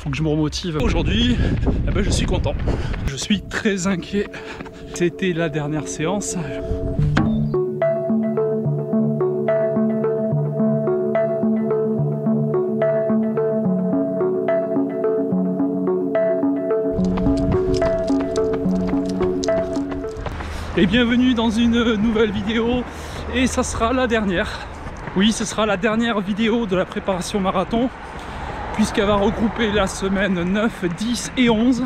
faut que je me remotive. Aujourd'hui, eh ben, je suis content. Je suis très inquiet. C'était la dernière séance. Et bienvenue dans une nouvelle vidéo, et ça sera la dernière. Oui, ce sera la dernière vidéo de la préparation marathon, puisqu'elle va regrouper la semaine 9, 10 et 11.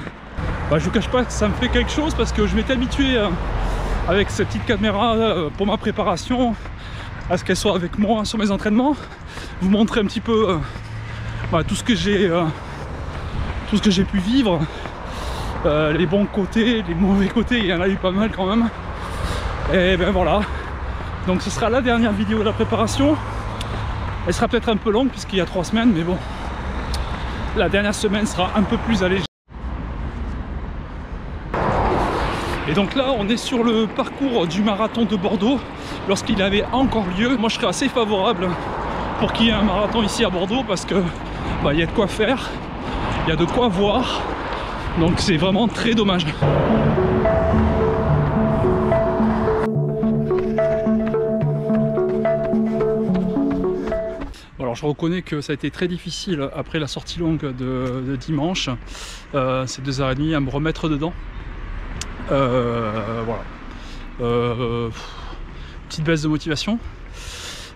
Bah, je vous cache pas que ça me fait quelque chose, parce que je m'étais habitué avec cette petite caméra pour ma préparation, à ce qu'elle soit avec moi sur mes entraînements, vous montrer un petit peu tout ce que j'ai pu vivre, les bons côtés, les mauvais côtés, il y en a eu pas mal quand même. Et ben voilà, donc ce sera la dernière vidéo de la préparation. Elle sera peut-être un peu longue puisqu'il y a 3 semaines, mais bon, la dernière semaine sera un peu plus allégée. Et donc là on est sur le parcours du marathon de Bordeaux lorsqu'il avait encore lieu. Moi je serais assez favorable pour qu'il y ait un marathon ici à Bordeaux, parce que il y a de quoi faire, il y a de quoi voir, donc c'est vraiment très dommage. Alors je reconnais que ça a été très difficile après la sortie longue de dimanche, ces 2h30 à me remettre dedans. Voilà, petite baisse de motivation,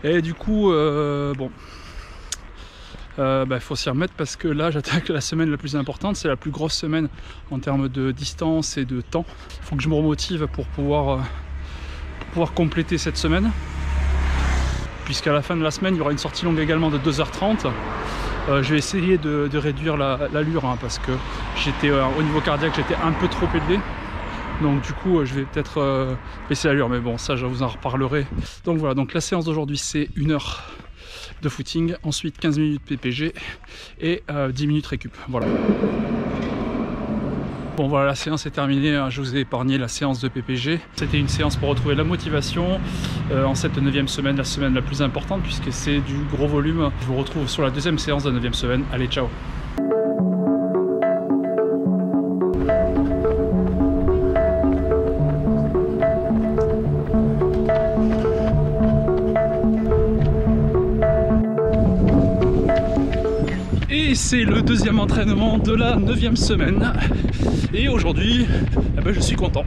et du coup bon, faut s'y remettre, parce que là j'attaque la semaine la plus importante, c'est la plus grosse semaine en termes de distance et de temps. Il faut que je me remotive pour pouvoir compléter cette semaine, puisqu'à la fin de la semaine il y aura une sortie longue également de 2h30. Je vais essayer de réduire l'allure, parce que j'étais au niveau cardiaque, j'étais un peu trop élevé. Donc du coup je vais peut-être baisser l'allure, mais bon, ça je vous en reparlerai. Donc voilà, donc la séance d'aujourd'hui c'est 1 heure de footing, ensuite 15 minutes PPG et 10 minutes récup. Voilà. Bon voilà, la séance est terminée, je vous ai épargné la séance de PPG. C'était une séance pour retrouver la motivation en cette 9e semaine, la semaine la plus importante, puisque c'est du gros volume. Je vous retrouve sur la 2e séance de la 9e semaine. Allez, ciao! Et c'est le 2e entraînement de la 9e semaine. Et aujourd'hui, je suis content.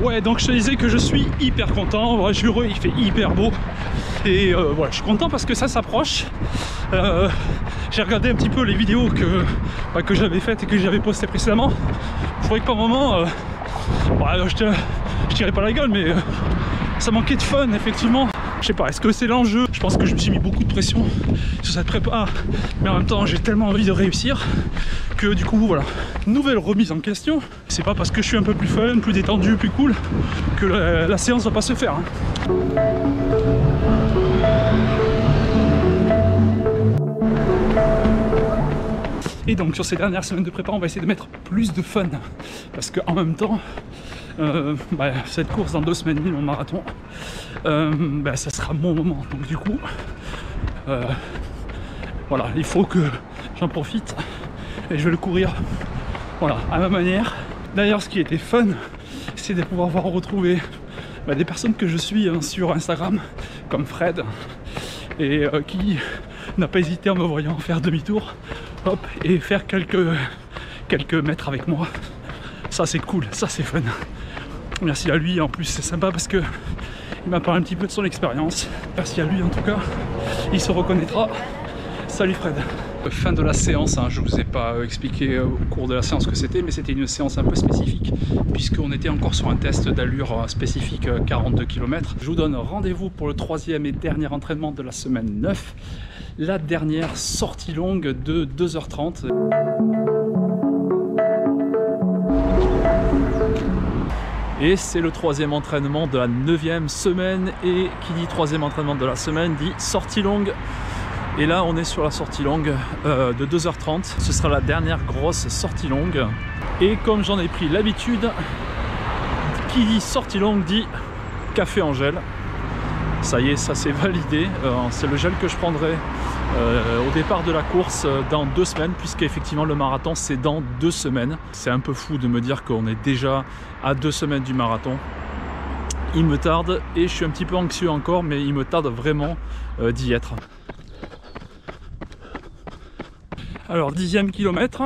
Ouais, donc je te disais que je suis hyper content. Ouais, je suis heureux, il fait hyper beau. Et voilà, je suis content parce que ça s'approche. J'ai regardé un petit peu les vidéos que j'avais faites et que j'avais postées précédemment. Je trouvais que par moment, je tirais pas la gueule, mais ça manquait de fun, effectivement. Je sais pas, est-ce que c'est l'enjeu? Je pense que je me suis mis beaucoup de pression sur cette prépa, mais en même temps j'ai tellement envie de réussir que du coup voilà, nouvelle remise en question. C'est pas parce que je suis un peu plus fun, plus détendu, plus cool que la séance va pas se faire. Et donc sur ces dernières semaines de prépa, on va essayer de mettre plus de fun, parce qu'en même temps, cette course dans 2 semaines, mon marathon, ça sera mon moment. Donc du coup, voilà, il faut que j'en profite et je vais le courir, voilà, à ma manière. D'ailleurs, ce qui était fun, c'est de pouvoir retrouver des personnes que je suis sur Instagram, comme Fred, et qui n'a pas hésité en me voyant faire demi-tour, hop, et faire quelques mètres avec moi. Ça c'est cool, ça c'est fun. Merci à lui, en plus c'est sympa parce que il m'a parlé un petit peu de son expérience. Merci à lui en tout cas, il se reconnaîtra. Salut Fred. Fin de la séance, je ne vous ai pas expliqué au cours de la séance que c'était, mais c'était une séance un peu spécifique puisqu'on était encore sur un test d'allure spécifique 42 km. Je vous donne rendez-vous pour le 3e et dernier entraînement de la semaine 9, la dernière sortie longue de 2h30. Et c'est le 3e entraînement de la 9e semaine, et qui dit 3e entraînement de la semaine dit sortie longue. Et là on est sur la sortie longue de 2h30, ce sera la dernière grosse sortie longue. Et comme j'en ai pris l'habitude, qui dit sortie longue dit café en gel. Ça y est, ça c'est validé. C'est le gel que je prendrai au départ de la course dans 2 semaines, puisqu'effectivement le marathon c'est dans 2 semaines. C'est un peu fou de me dire qu'on est déjà à 2 semaines du marathon. Il me tarde et je suis un petit peu anxieux encore, mais il me tarde vraiment d'y être. Alors 10e kilomètre,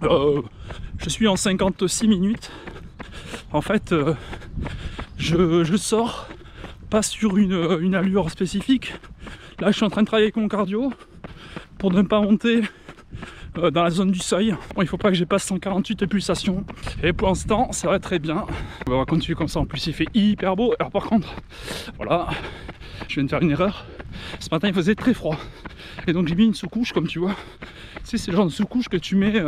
je suis en 56 minutes. En fait, je sors pas sur une allure spécifique. Là, je suis en train de travailler avec mon cardio pour ne pas monter dans la zone du seuil. Bon, il faut pas que je passe 148 pulsations. Et pour l'instant, ça va très bien. On va continuer comme ça. En plus, il fait hyper beau. Alors par contre, voilà, je viens de faire une erreur. Ce matin, il faisait très froid. Et donc, j'ai mis une sous-couche, comme tu vois. Tu sais, c'est le genre de sous-couche que tu mets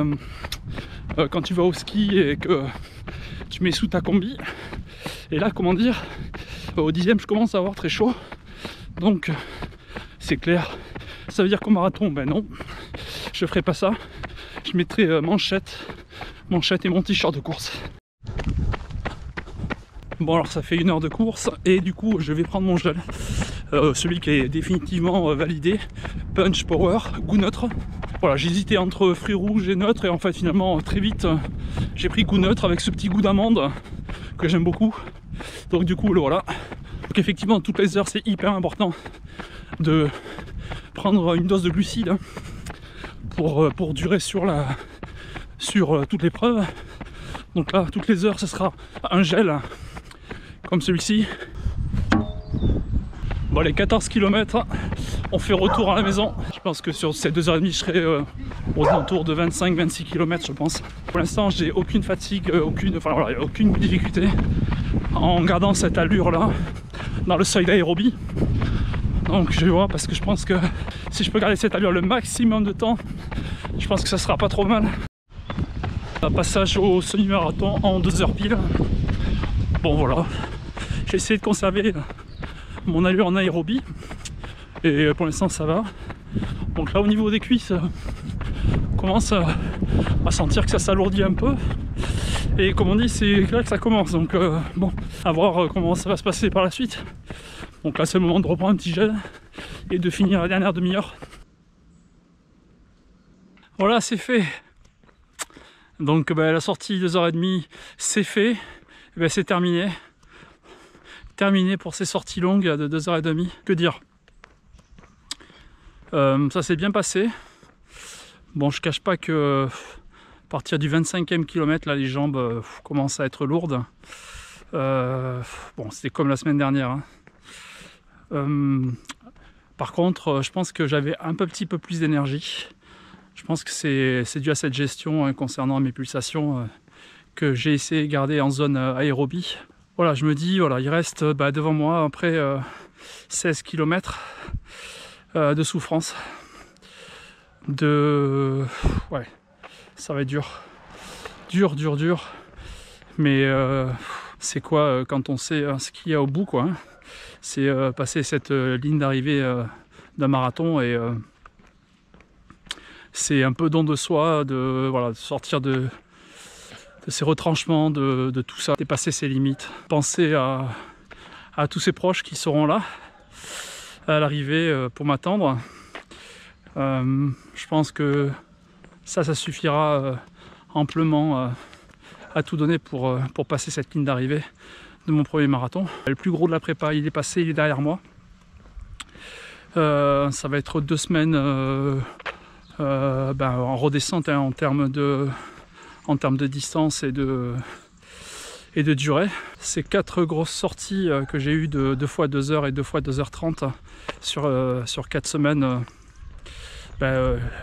quand tu vas au ski et que tu mets sous ta combi. Et là, comment dire, au 10e, je commence à avoir très chaud. Donc, c'est clair. Ça veut dire qu'au marathon, ben non, je ferai pas ça. Je mettrai manchette et mon t-shirt de course. Bon, alors ça fait 1 heure de course et du coup, je vais prendre mon gel. Celui qui est définitivement validé, Punch Power, goût neutre. Voilà, j'hésitais entre fruits rouges et neutre et en fait finalement très vite j'ai pris goût neutre avec ce petit goût d'amande que j'aime beaucoup. Donc du coup le voilà. Donc effectivement toutes les heures c'est hyper important de prendre une dose de glucides pour durer sur toute l'épreuve. Donc là toutes les heures ce sera un gel comme celui-ci. Bon, les 14 km, on fait retour à la maison. Je pense que sur ces 2h30, je serai aux alentours de 25-26 km, je pense. Pour l'instant, j'ai aucune fatigue, aucune difficulté en gardant cette allure-là dans le seuil d'aérobie. Donc je vais voir, parce que je pense que si je peux garder cette allure le maximum de temps, je pense que ça sera pas trop mal. Un passage au semi-marathon en 2 heures pile. Bon voilà, j'ai essayé de conserver mon allure en aérobie et pour l'instant ça va. Donc là au niveau des cuisses, on commence à sentir que ça s'alourdit un peu et comme on dit c'est là que ça commence. Donc bon, à voir comment ça va se passer par la suite. Donc là c'est le moment de reprendre un petit gel et de finir la dernière demi-heure. Voilà, c'est fait. Donc la sortie 2h30 c'est fait, c'est terminé. Terminé pour ces sorties longues de 2h30. Que dire, ça s'est bien passé. Bon, je cache pas que à partir du 25e kilomètre, là, les jambes commencent à être lourdes. Bon, c'était comme la semaine dernière. Hein. Par contre, je pense que j'avais un petit peu plus d'énergie. Je pense que c'est dû à cette gestion concernant mes pulsations que j'ai essayé de garder en zone aérobie. Voilà, je me dis, voilà, il reste devant moi après 16 km de souffrance. Ouais, ça va être dur. Dur. Mais c'est quoi quand on sait ce qu'il y a au bout, quoi. Hein. C'est passer cette ligne d'arrivée d'un marathon et c'est un peu don de soi de sortir de ces retranchements, de tout ça, dépasser ses limites, penser à tous ses proches qui seront là à l'arrivée pour m'attendre. Je pense que ça suffira amplement à tout donner pour passer cette ligne d'arrivée de mon premier marathon. Le plus gros de la prépa, il est passé, il est derrière moi. Ça va être 2 semaines en redescente hein, en termes de distance et de durée. Ces 4 grosses sorties que j'ai eues de 2 fois 2 heures et 2 fois 2h30 sur 4 semaines,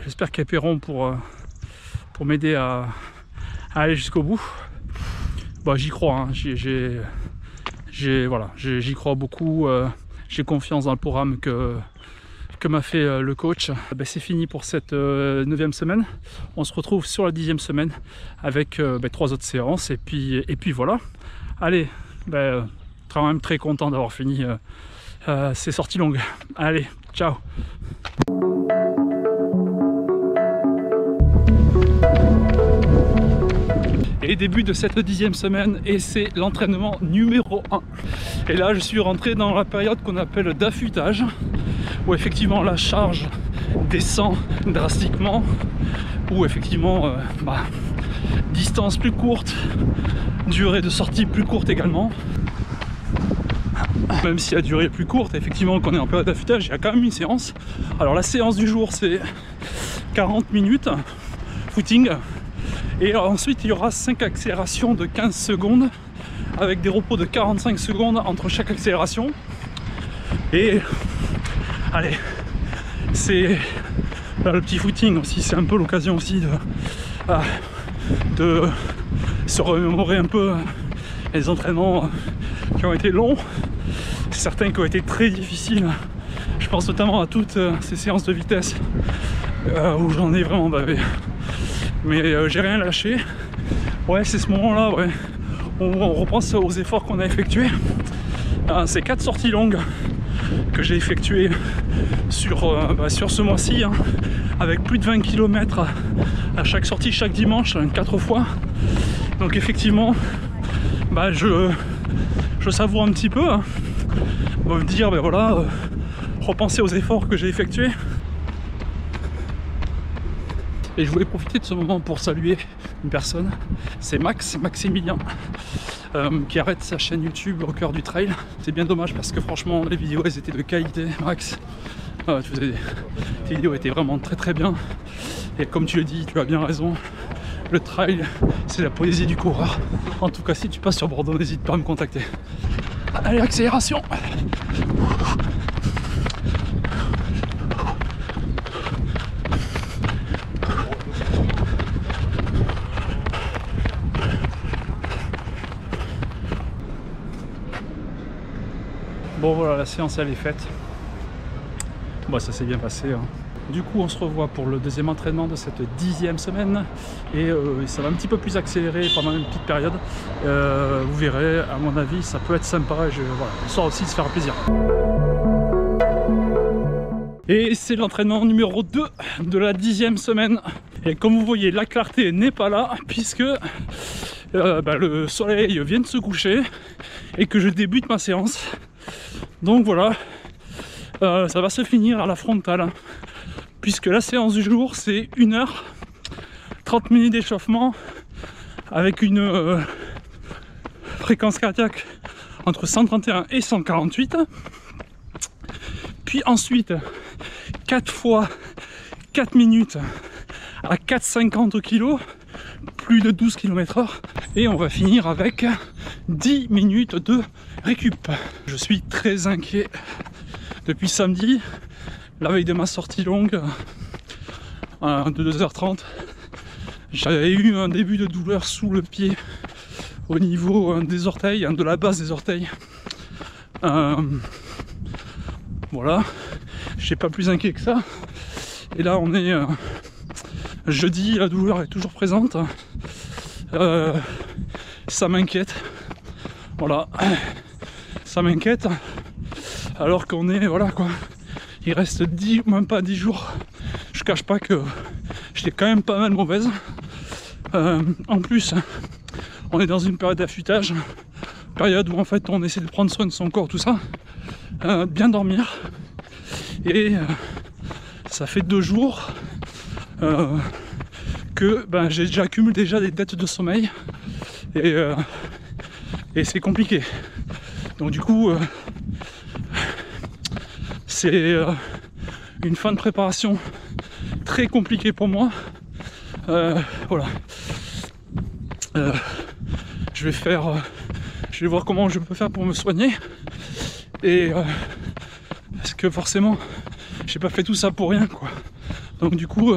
j'espère qu'elles paieront pour m'aider à aller jusqu'au bout. J'y crois, hein. J'y crois beaucoup, j'ai confiance dans le programme que m'a fait le coach. C'est fini pour cette 9e semaine. On se retrouve sur la 10e semaine avec 3 autres séances et puis voilà. Allez, quand même très content d'avoir fini ces sorties longues. Allez, ciao. Et et début de cette 10e semaine, et c'est l'entraînement numéro 1. Et là je suis rentré dans la période qu'on appelle d'affûtage, où effectivement la charge descend drastiquement, où effectivement distance plus courte, durée de sortie plus courte également. Même si la durée est plus courte, effectivement qu'on est en période d'affûtage, il y a quand même une séance. Alors la séance du jour c'est 40 minutes footing, et ensuite il y aura 5 accélérations de 15 secondes avec des repos de 45 secondes entre chaque accélération. Et allez, c'est le petit footing aussi, c'est un peu l'occasion aussi de se remémorer un peu les entraînements qui ont été longs, certains qui ont été très difficiles. Je pense notamment à toutes ces séances de vitesse où j'en ai vraiment bavé. Mais j'ai rien lâché. Ouais, c'est ce moment-là, ouais. On repense aux efforts qu'on a effectués. Ces 4 sorties longues que j'ai effectuées sur ce mois-ci, avec plus de 20 km à chaque sortie, chaque dimanche, 4 fois. Donc effectivement, je savoure un petit peu, me dire, voilà, repenser aux efforts que j'ai effectués. Et je voulais profiter de ce moment pour saluer une personne, c'est Maximilien, qui arrête sa chaîne YouTube au cœur du trail. C'est bien dommage parce que franchement les vidéos elles étaient de qualité. Max, tes vidéos étaient vraiment très bien, et comme tu le dis, tu as bien raison, le trail c'est la poésie du coureur. En tout cas si tu passes sur Bordeaux, n'hésite pas à me contacter. Allez, accélération. Bon voilà, la séance elle est faite. Bon, ça s'est bien passé. Du coup on se revoit pour le deuxième entraînement de cette 10e semaine, et ça va un petit peu plus accélérer pendant une petite période. Vous verrez, à mon avis ça peut être sympa, et voilà, histoire aussi de se faire plaisir. Et c'est l'entraînement numéro 2 de la 10e semaine, et comme vous voyez la clarté n'est pas là puisque le soleil vient de se coucher et que je débute ma séance. Donc voilà, ça va se finir à la frontale, puisque la séance du jour c'est 1 heure, 30 minutes d'échauffement avec une fréquence cardiaque entre 131 et 148. Puis ensuite 4 fois 4 minutes à 4,50 kg, plus de 12 km/h, et on va finir avec 10 minutes de récup. Je suis très inquiet depuis samedi, la veille de ma sortie longue de 2h30. J'avais eu un début de douleur sous le pied au niveau des orteils, de la base des orteils. Voilà, je suis pas plus inquiet que ça. Et là on est jeudi, la douleur est toujours présente. Ça m'inquiète. Voilà, ça m'inquiète. Alors qu'on est, voilà quoi, il reste même pas 10 jours. Je cache pas que j'étais quand même pas mal mauvaise. En plus, on est dans une période d'affûtage, période où en fait on essaie de prendre soin de son corps, tout ça, bien dormir. Et ça fait 2 jours que j'accumule déjà des dettes de sommeil, et c'est compliqué. Donc du coup c'est une fin de préparation très compliquée pour moi. Voilà, je vais voir comment je peux faire pour me soigner, et parce que forcément j'ai pas fait tout ça pour rien quoi. Donc du coup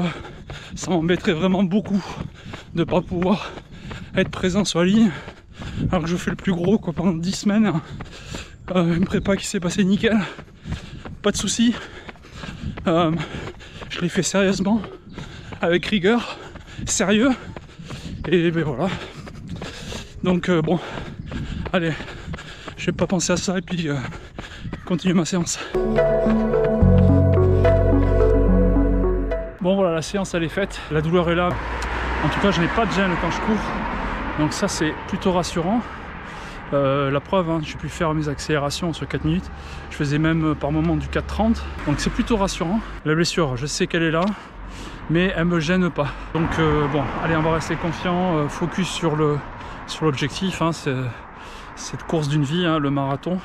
ça m'embêterait vraiment beaucoup de pas pouvoir être présent sur la ligne alors que je fais le plus gros quoi pendant 10 semaines. Une prépa qui s'est passée nickel, pas de soucis. Je l'ai fait sérieusement, avec rigueur, sérieux, et ben voilà. Donc bon, allez, je vais pas penser à ça et puis continuer ma séance. Bon voilà, la séance elle est faite, la douleur est là. En tout cas je n'ai pas de gêne quand je cours. Donc ça c'est plutôt rassurant. La preuve, hein, j'ai pu faire mes accélérations sur 4 minutes. Je faisais même par moment du 4,30. Donc c'est plutôt rassurant. La blessure, je sais qu'elle est là, mais elle me gêne pas. Donc bon, allez, on va rester confiant, focus sur l'objectif, hein, c'est cette course d'une vie, hein, le marathon,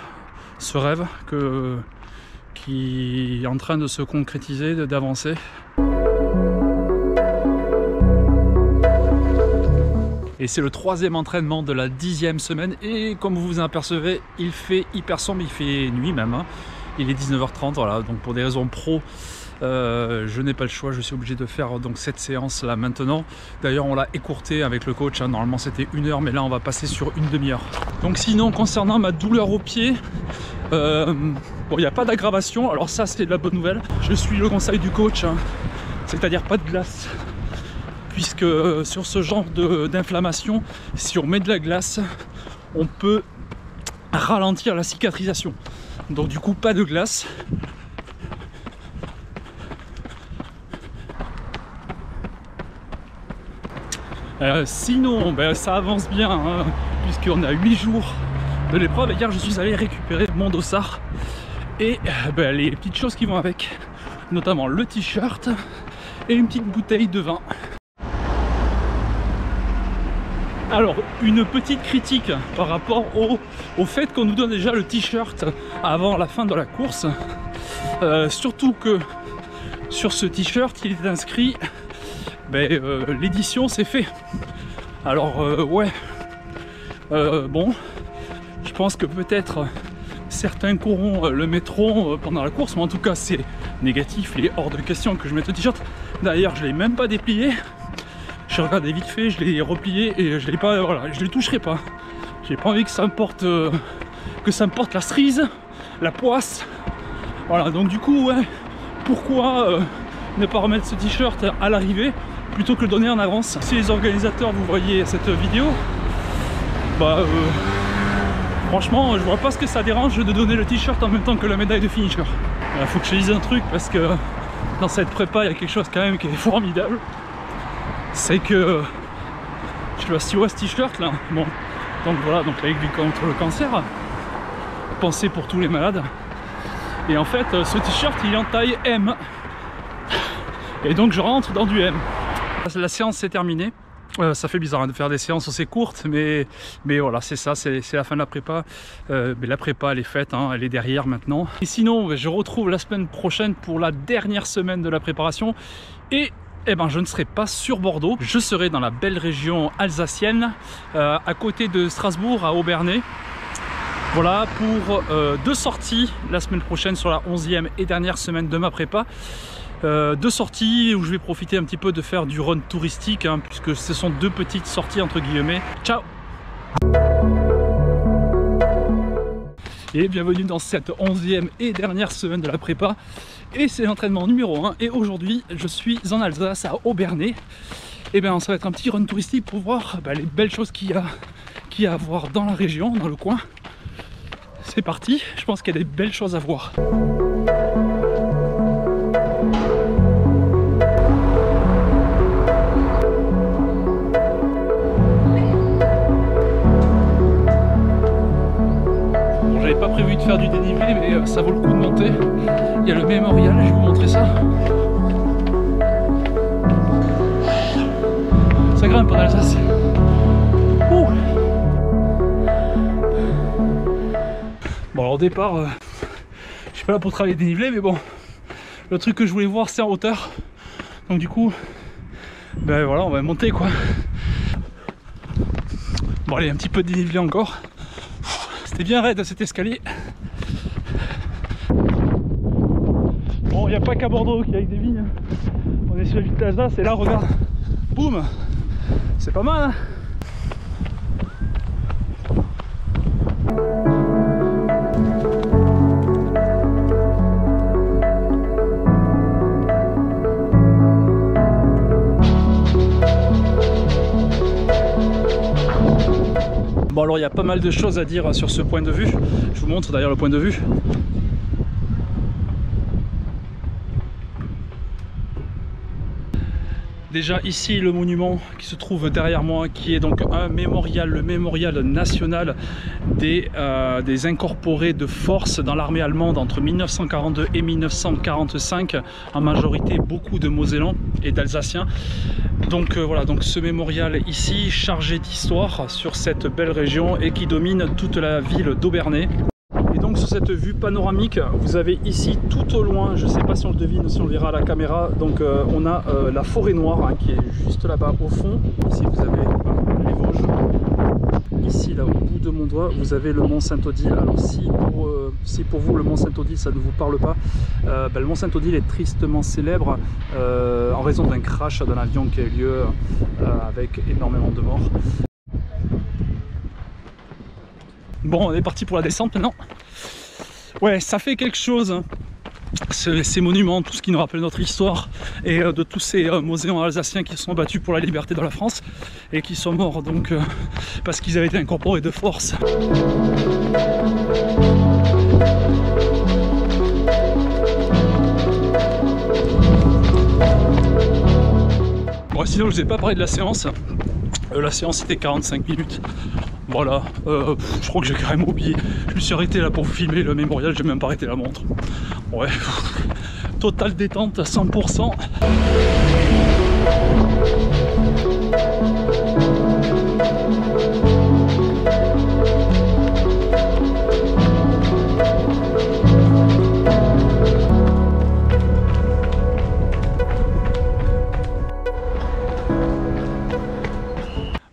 ce rêve qui est en train de se concrétiser, d'avancer. Et c'est le 3e entraînement de la 10e semaine. Et comme vous vous en apercevez, il fait hyper sombre, il fait nuit même. Hein. Il est 19h30, voilà. Donc pour des raisons pro, je n'ai pas le choix. Je suis obligé de faire donc cette séance là maintenant. D'ailleurs, on l'a écourté avec le coach. Hein. Normalement, c'était 1 heure, mais là, on va passer sur une demi-heure. Donc sinon, concernant ma douleur au pied, bon, il n'y a pas d'aggravation. Alors ça, c'est de la bonne nouvelle. Je suis le conseil du coach, hein. C'est-à-dire pas de glace. Puisque sur ce genre d'inflammation, si on met de la glace, on peut ralentir la cicatrisation. Donc du coup, pas de glace. Sinon, ben, ça avance bien, hein, puisqu'on a 8 jours de l'épreuve. Et hier, je suis allé récupérer mon dossard et ben, les petites choses qui vont avec, notamment le t-shirt et une petite bouteille de vin. Alors, une petite critique par rapport au fait qu'on nous donne déjà le t-shirt avant la fin de la course. Surtout que sur ce t-shirt, il est inscrit l'édition c'est fait. Alors, ouais, bon, je pense que peut-être certains courront le mettront pendant la course, mais en tout cas, c'est négatif. Il est hors de question que je mette le t-shirt. D'ailleurs, je ne l'ai même pas déplié. J'ai regardé vite fait, je l'ai replié et je l'ai pas, voilà, je le toucherai pas. J'ai pas envie que ça me porte la cerise, la poisse. Voilà, donc du coup, ouais, pourquoi ne pas remettre ce t-shirt à l'arrivée plutôt que le donner en avance? Si les organisateurs, vous voyez cette vidéo, bah franchement, je vois pas ce que ça dérange de donner le t-shirt en même temps que la médaille de finisher. Il faut que je dise un truc parce que dans cette prépa, il y a quelque chose quand même qui est formidable. C'est que je vois si ce t-shirt là, bon, donc voilà, donc la Ligue contre le cancer, pensez pour tous les malades. Et en fait, ce t-shirt il est en taille M, et donc je rentre dans du M. La séance s'est terminée. Ça fait bizarre hein, de faire des séances aussi courtes, mais voilà, c'est ça, c'est la fin de la prépa. Mais la prépa elle est faite, hein, elle est derrière maintenant. Et sinon, je retrouve la semaine prochaine pour la dernière semaine de la préparation. Et eh ben, je ne serai pas sur Bordeaux, je serai dans la belle région alsacienne, à côté de Strasbourg, à Obernai. Voilà pour 2 sorties la semaine prochaine sur la 11e et dernière semaine de ma prépa. 2 sorties où je vais profiter un petit peu de faire du run touristique, hein, puisque ce sont 2 petites sorties entre guillemets. Ciao! Et bienvenue dans cette 11e et dernière semaine de la prépa. Et c'est l'entraînement numéro 1. Et aujourd'hui, je suis en Alsace, à Obernai. Et bien, ça va être un petit run touristique pour voir les belles choses qu'il y a à voir dans la région, dans le coin. C'est parti, je pense qu'il y a des belles choses à voir. Pas prévu de faire du dénivelé, mais ça vaut le coup de monter. Il y a le mémorial, je vais vous montrer ça. Ça grimpe en Alsace. Ouh. Bon, alors au départ, je suis pas là pour travailler dénivelé, mais bon, le truc que je voulais voir c'est en hauteur. Donc du coup, ben voilà, on va monter quoi. Bon allez, un petit peu de dénivelé encore. C'était bien raide cet escalier. Bon, il n'y a pas qu'à Bordeaux qu'il y a des vignes. On est sur la ville d'Alsace et là, regarde, boum, c'est pas mal. Hein. Bon alors il y a pas mal de choses à dire sur ce point de vue. Je vous montre d'ailleurs le point de vue. Déjà ici le monument qui se trouve derrière moi, qui est donc un mémorial, le mémorial national des incorporés de force dans l'armée allemande entre 1942 et 1945, en majorité beaucoup de Mosellans et d'Alsaciens. Donc voilà, donc ce mémorial ici chargé d'histoire sur cette belle région et qui domine toute la ville d'Obernai. Et donc sur cette vue panoramique, vous avez ici tout au loin, je ne sais pas si on le devine, si on le verra à la caméra, donc on a la forêt noire hein, qui est juste là-bas au fond. Ici vous avez les Vosges. Ici là au bout de mon doigt vous avez le mont Saint-Odile. Alors si pour vous le mont Saint-Odile ça ne vous parle pas, le mont Saint-Odile est tristement célèbre en raison d'un crash d'un avion qui a eu lieu avec énormément de morts. Bon, on est parti pour la descente maintenant. Ouais, ça fait quelque chose, hein. Ces monuments, tout ce qui nous rappelle notre histoire et de tous ces Mosellans alsaciens qui se sont battus pour la liberté dans la France et qui sont morts donc parce qu'ils avaient été incorporés de force. Bon, sinon je vous ai pas parlé de la séance. La séance était 45 minutes. Voilà, je crois que j'ai carrément oublié. Je me suis arrêté là pour filmer le mémorial, j'ai même pas arrêté la montre. Ouais, totale détente à 100%.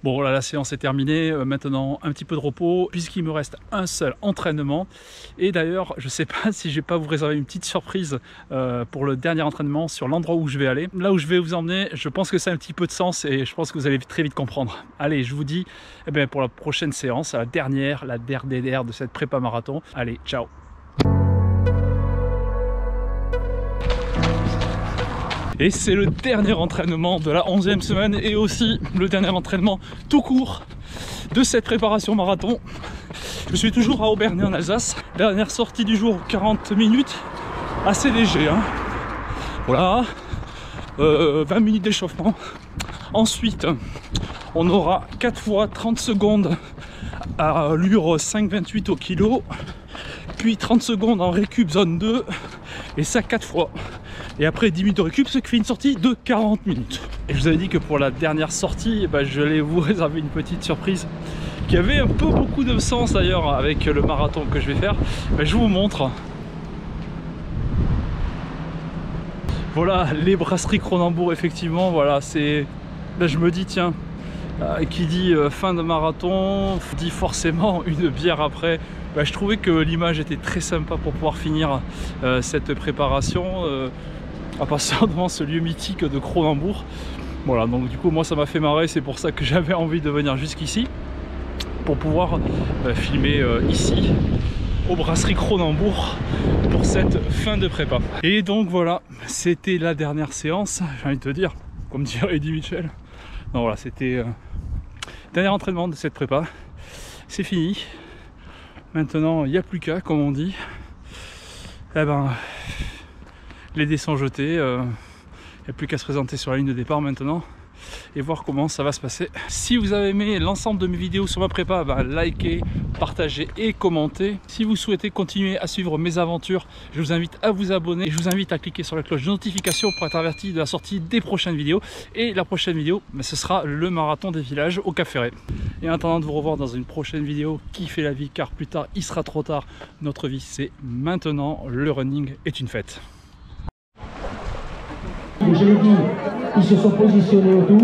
Bon voilà, la séance est terminée, maintenant un petit peu de repos puisqu'il me reste un seul entraînement. Et d'ailleurs je sais pas si je vais pas vous réserver une petite surprise pour le dernier entraînement sur l'endroit où je vais aller. Là où je vais vous emmener, je pense que ça a un petit peu de sens et je pense que vous allez très vite comprendre. Allez, je vous dis pour la prochaine séance, la dernière de cette prépa marathon. Allez, ciao. Et c'est le dernier entraînement de la 11e semaine et aussi le dernier entraînement tout court de cette préparation marathon. Je suis toujours à Obernai en Alsace. Dernière sortie du jour, 40 minutes, assez léger. Hein. Voilà, 20 minutes d'échauffement. Ensuite, on aura 4 fois 30 secondes à allure 5,28 au kilo. Puis 30 secondes en récup zone 2. Et ça 4 fois. Et après 10 minutes de récup, ce qui fait une sortie de 40 minutes. Et je vous avais dit que pour la dernière sortie, je vais vous réserver une petite surprise qui avait un peu beaucoup de sens d'ailleurs avec le marathon que je vais faire. Je vous montre. Voilà, les brasseries Cronenbourg, effectivement, voilà, c'est... Là je me dis, tiens, qui dit fin de marathon, dit forcément une bière après. Je trouvais que l'image était très sympa pour pouvoir finir cette préparation en passant devant ce lieu mythique de Cronenbourg. Voilà, donc du coup moi ça m'a fait marrer, c'est pour ça que j'avais envie de venir jusqu'ici pour pouvoir filmer ici aux brasseries Cronenbourg pour cette fin de prépa. Et donc voilà, c'était la dernière séance, j'ai envie de te dire, comme dirait Eddie Mitchell. Donc voilà, c'était dernier entraînement de cette prépa, c'est fini. Maintenant, il n'y a plus qu'à, comme on dit. Les dés sont jetés. Il n'y a plus qu'à se présenter sur la ligne de départ maintenant et voir comment ça va se passer. Si vous avez aimé l'ensemble de mes vidéos sur ma prépa, likez, partagez et commentez. Si vous souhaitez continuer à suivre mes aventures, je vous invite à vous abonner et je vous invite à cliquer sur la cloche de notification pour être averti de la sortie des prochaines vidéos. Et la prochaine vidéo, ce sera le marathon des villages au Cap Ferret. Et en attendant de vous revoir dans une prochaine vidéo, kiffez la vie car plus tard il sera trop tard. Notre vie c'est maintenant, le running est une fête. Je l'ai dit, ils se sont positionnés autour.